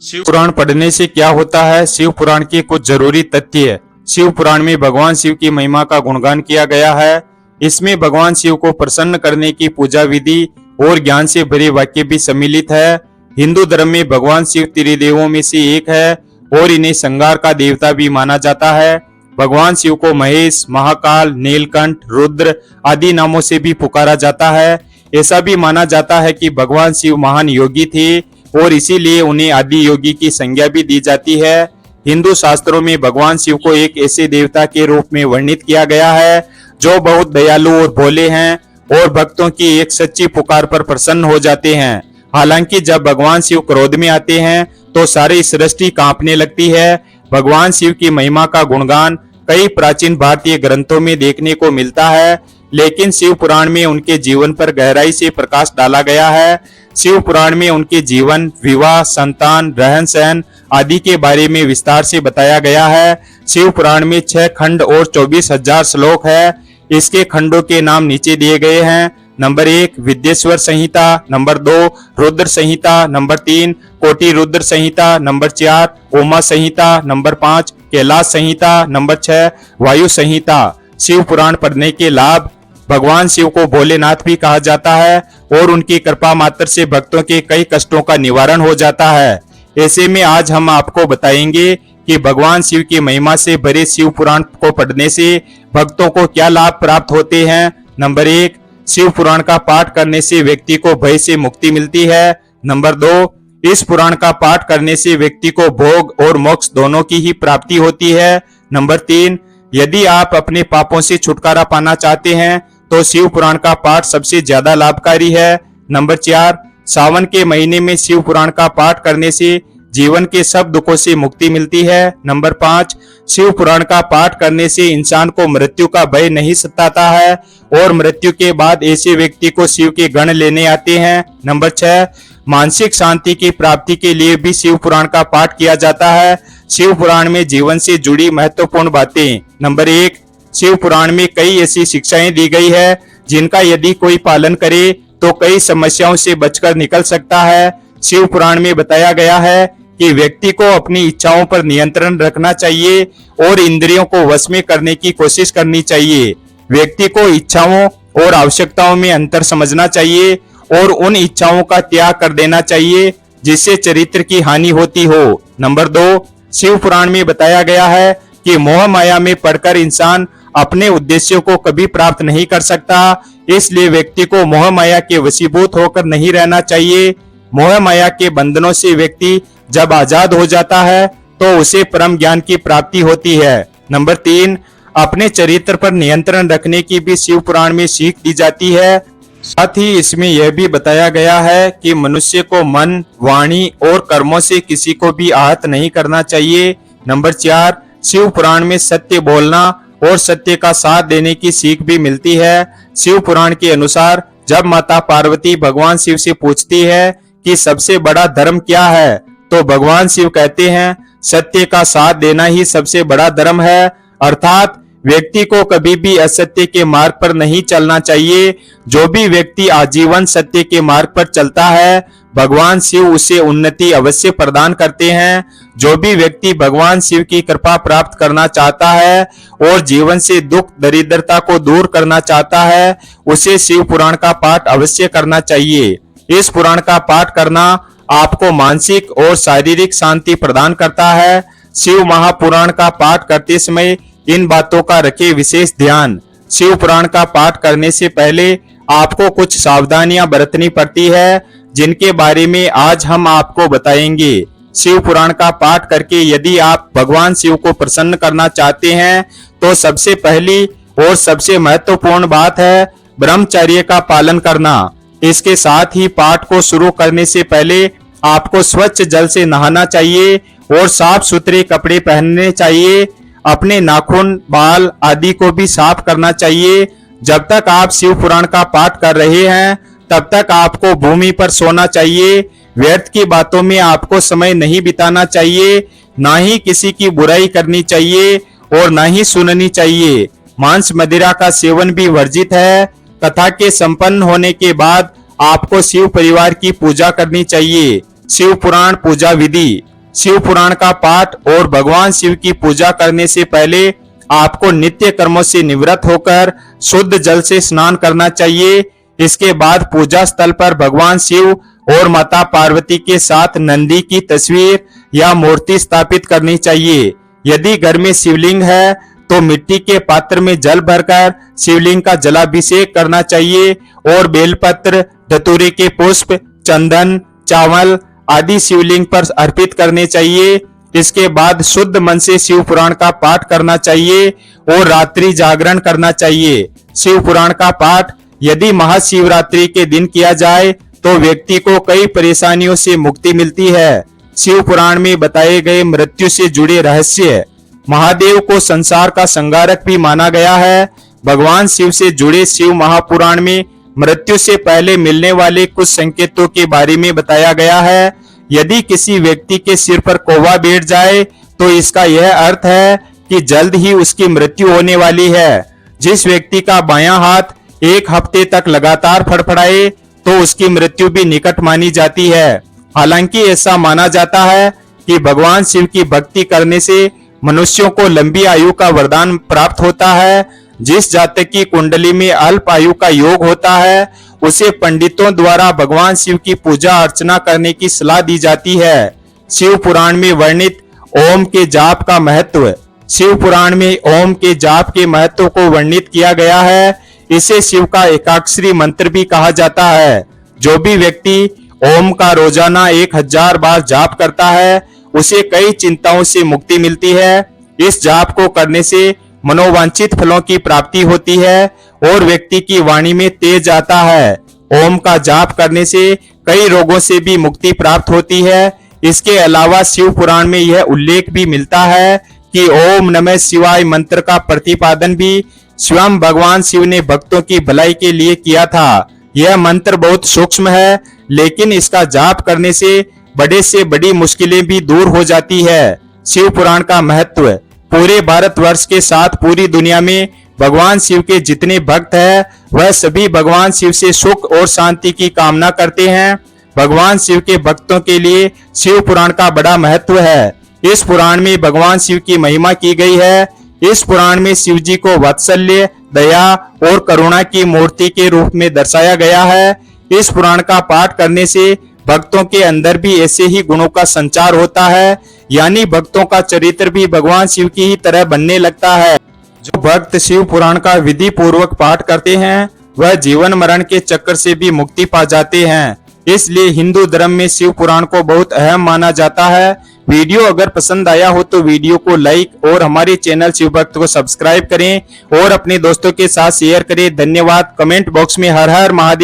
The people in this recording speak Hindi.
शिव पुराण पढ़ने से क्या होता है? शिव पुराण के कुछ जरूरी तथ्य। शिव पुराण में भगवान शिव की महिमा का गुणगान किया गया है। इसमें भगवान शिव को प्रसन्न करने की पूजा विधि और ज्ञान से भरे वाक्य भी सम्मिलित है। हिंदू धर्म में भगवान शिव त्रिदेवों में से एक है और इन्हें संहार का देवता भी माना जाता है। भगवान शिव को महेश, महाकाल, नीलकंठ, रुद्र आदि नामों से भी पुकारा जाता है। ऐसा भी माना जाता है कि भगवान शिव महान योगी थे और इसीलिए उन्हें आदि योगी की संज्ञा भी दी जाती है। हिंदू शास्त्रों में भगवान शिव को एक ऐसे देवता के रूप में वर्णित किया गया है जो बहुत दयालु और भोले हैं और भक्तों की एक सच्ची पुकार पर प्रसन्न हो जाते हैं। हालांकि जब भगवान शिव क्रोध में आते हैं तो सारी सृष्टि कांपने लगती है। भगवान शिव की महिमा का गुणगान कई प्राचीन भारतीय ग्रंथों में देखने को मिलता है, लेकिन शिव पुराण में उनके जीवन पर गहराई से प्रकाश डाला गया है। शिव पुराण में उनके जीवन, विवाह, संतान, रहन सहन आदि के बारे में विस्तार से बताया गया है। शिव पुराण में 6 खंड और 24,000 श्लोक है। इसके खंडों के नाम नीचे दिए गए हैं। नंबर 1 विद्येश्वर संहिता, नंबर 2 रुद्र संहिता, नंबर 3 कोटि रुद्र संहिता, नंबर 4 उमा संहिता, नंबर 5 कैलाश संहिता, नंबर 6 वायु संहिता। शिव पुराण पढ़ने के लाभ। भगवान शिव को भोलेनाथ भी कहा जाता है और उनकी कृपा मात्र से भक्तों के कई कष्टों का निवारण हो जाता है। ऐसे में आज हम आपको बताएंगे कि भगवान शिव की महिमा से भरे शिव पुराण को पढ़ने से भक्तों को क्या लाभ प्राप्त होते हैं। नंबर 1 शिव पुराण का पाठ करने से व्यक्ति को भय से मुक्ति मिलती है। नंबर 2 इस पुराण का पाठ करने से व्यक्ति को भोग और मोक्ष दोनों की ही प्राप्ति होती है। नंबर 3 यदि आप अपने पापों से छुटकारा पाना चाहते हैं तो शिव पुराण का पाठ सबसे ज्यादा लाभकारी है। नंबर 4 सावन के महीने में शिव पुराण का पाठ करने से जीवन के सब दुखों से मुक्ति मिलती है। नंबर 5 शिव पुराण का पाठ करने से इंसान को मृत्यु का भय नहीं सताता है और मृत्यु के बाद ऐसे व्यक्ति को शिव के गण लेने आते हैं। नंबर 6 मानसिक शांति की प्राप्ति के लिए भी शिव पुराण का पाठ किया जाता है। शिव पुराण में जीवन से जुड़ी महत्वपूर्ण बातें। नंबर 1 शिव पुराण में कई ऐसी शिक्षाएं दी गई है जिनका यदि कोई पालन करे तो कई समस्याओं से बचकर निकल सकता है। शिव पुराण में बताया गया है कि व्यक्ति को अपनी इच्छाओं पर नियंत्रण रखना चाहिए और इंद्रियों को वश में करने की कोशिश करनी चाहिए। व्यक्ति को इच्छाओं और आवश्यकताओं में अंतर समझना चाहिए और उन इच्छाओं का त्याग कर देना चाहिए जिससे चरित्र की हानि होती हो। नंबर 2 शिव पुराण में बताया गया है कि मोह माया में पड़कर इंसान अपने उद्देश्यों को कभी प्राप्त नहीं कर सकता, इसलिए व्यक्ति को मोह माया के वशीभूत होकर नहीं रहना चाहिए। मोह माया के बंधनों से व्यक्ति जब आजाद हो जाता है तो उसे परम ज्ञान की प्राप्ति होती है। नंबर 3 अपने चरित्र पर नियंत्रण रखने की भी शिव पुराण में सीख दी जाती है। साथ ही इसमें यह भी बताया गया है कि मनुष्य को मन, वाणी और कर्मों से किसी को भी आहत नहीं करना चाहिए। नंबर 4 शिव पुराण में सत्य बोलना और सत्य का साथ देने की सीख भी मिलती है। शिव पुराण के अनुसार जब माता पार्वती भगवान शिव से पूछती है कि सबसे बड़ा धर्म क्या है, तो भगवान शिव कहते हैं सत्य का साथ देना ही सबसे बड़ा धर्म है। अर्थात व्यक्ति को कभी भी असत्य के मार्ग पर नहीं चलना चाहिए। जो भी व्यक्ति आजीवन सत्य के मार्ग पर चलता है भगवान शिव उसे उन्नति अवश्य प्रदान करते हैं। जो भी व्यक्ति भगवान शिव की कृपा प्राप्त करना चाहता है और जीवन से दुख दरिद्रता को दूर करना चाहता है उसे शिव पुराण का पाठ अवश्य करना चाहिए। इस पुराण का पाठ करना आपको मानसिक और शारीरिक शांति प्रदान करता है। शिव महापुराण का पाठ करते समय इन बातों का रखें विशेष ध्यान। शिव पुराण का पाठ करने से पहले आपको कुछ सावधानियां बरतनी पड़ती है जिनके बारे में आज हम आपको बताएंगे। शिव पुराण का पाठ करके यदि आप भगवान शिव को प्रसन्न करना चाहते हैं तो सबसे पहली और सबसे महत्वपूर्ण बात है ब्रह्मचर्य का पालन करना। इसके साथ ही पाठ को शुरू करने से पहले आपको स्वच्छ जल से नहाना चाहिए और साफ सुथरे कपड़े पहनने चाहिए। अपने नाखून, बाल आदि को भी साफ करना चाहिए। जब तक आप शिव पुराण का पाठ कर रहे हैं तब तक आपको भूमि पर सोना चाहिए। व्यर्थ की बातों में आपको समय नहीं बिताना चाहिए, ना ही किसी की बुराई करनी चाहिए और ना ही सुननी चाहिए। मांस मदिरा का सेवन भी वर्जित है। कथा के संपन्न होने के बाद आपको शिव परिवार की पूजा करनी चाहिए। शिव पुराण पूजा विधि। शिव पुराण का पाठ और भगवान शिव की पूजा करने से पहले आपको नित्य कर्मों से निवृत्त होकर शुद्ध जल से स्नान करना चाहिए। इसके बाद पूजा स्थल पर भगवान शिव और माता पार्वती के साथ नंदी की तस्वीर या मूर्ति स्थापित करनी चाहिए। यदि घर में शिवलिंग है तो मिट्टी के पात्र में जल भरकर शिवलिंग का जलाभिषेक करना चाहिए और बेलपत्र, धतूरे के पुष्प, चंदन, चावल आदि शिवलिंग पर अर्पित करने चाहिए। इसके बाद शुद्ध मन से शिव पुराण का पाठ करना चाहिए और रात्रि जागरण करना चाहिए। शिव पुराण का पाठ यदि महाशिवरात्रि के दिन किया जाए तो व्यक्ति को कई परेशानियों से मुक्ति मिलती है। शिव पुराण में बताए गए मृत्यु से जुड़े रहस्य, महादेव को संसार का संहारक भी माना गया है। भगवान शिव से जुड़े शिव महापुराण में मृत्यु से पहले मिलने वाले कुछ संकेतों के बारे में बताया गया है। यदि किसी व्यक्ति के सिर पर कौवा बैठ जाए तो इसका यह अर्थ है कि जल्द ही उसकी मृत्यु होने वाली है। जिस व्यक्ति का बायां हाथ 1 हफ्ते तक लगातार फड़फड़ाए तो उसकी मृत्यु भी निकट मानी जाती है। हालांकि ऐसा माना जाता है कि भगवान शिव की भक्ति करने से मनुष्यों को लंबी आयु का वरदान प्राप्त होता है। जिस जातक की कुंडली में अल्प आयु का योग होता है उसे पंडितों द्वारा भगवान शिव की पूजा अर्चना करने की सलाह दी जाती है। शिव पुराण में वर्णित ओम के जाप का महत्व, शिव पुराण में ओम के जाप के महत्व को वर्णित किया गया है। इसे शिव का एकाक्षरी मंत्र भी कहा जाता है। जो भी व्यक्ति ओम का रोजाना 1000 बार जाप करता है उसे कई चिंताओं से मुक्ति मिलती है। इस जाप को करने से मनोवांछित फलों की प्राप्ति होती है और व्यक्ति की वाणी में तेज आता है। ओम का जाप करने से कई रोगों से भी मुक्ति प्राप्त होती है। इसके अलावा शिव पुराण में यह उल्लेख भी मिलता है कि ओम नमः शिवाय मंत्र का प्रतिपादन भी स्वयं भगवान शिव ने भक्तों की भलाई के लिए किया था। यह मंत्र बहुत सूक्ष्म है, लेकिन इसका जाप करने से बड़ी मुश्किलें भी दूर हो जाती है। शिव पुराण का महत्व, पूरे भारतवर्ष के साथ पूरी दुनिया में भगवान शिव के जितने भक्त हैं वह सभी भगवान शिव से सुख और शांति की कामना करते हैं। भगवान शिव के भक्तों के लिए शिव पुराण का बड़ा महत्व है। इस पुराण में भगवान शिव की महिमा की गई है। इस पुराण में शिव जी को वात्सल्य, दया और करुणा की मूर्ति के रूप में दर्शाया गया है। इस पुराण का पाठ करने से भक्तों के अंदर भी ऐसे ही गुणों का संचार होता है, यानी भक्तों का चरित्र भी भगवान शिव की ही तरह बनने लगता है। जो भक्त शिव पुराण का विधि पूर्वक पाठ करते हैं वह जीवन मरण के चक्कर से भी मुक्ति पा जाते हैं। इसलिए हिंदू धर्म में शिव पुराण को बहुत अहम माना जाता है। वीडियो अगर पसंद आया हो तो वीडियो को लाइक और हमारे चैनल शिव भक्त को सब्सक्राइब करें और अपने दोस्तों के साथ शेयर करें। धन्यवाद। कमेंट बॉक्स में हर हर महादेव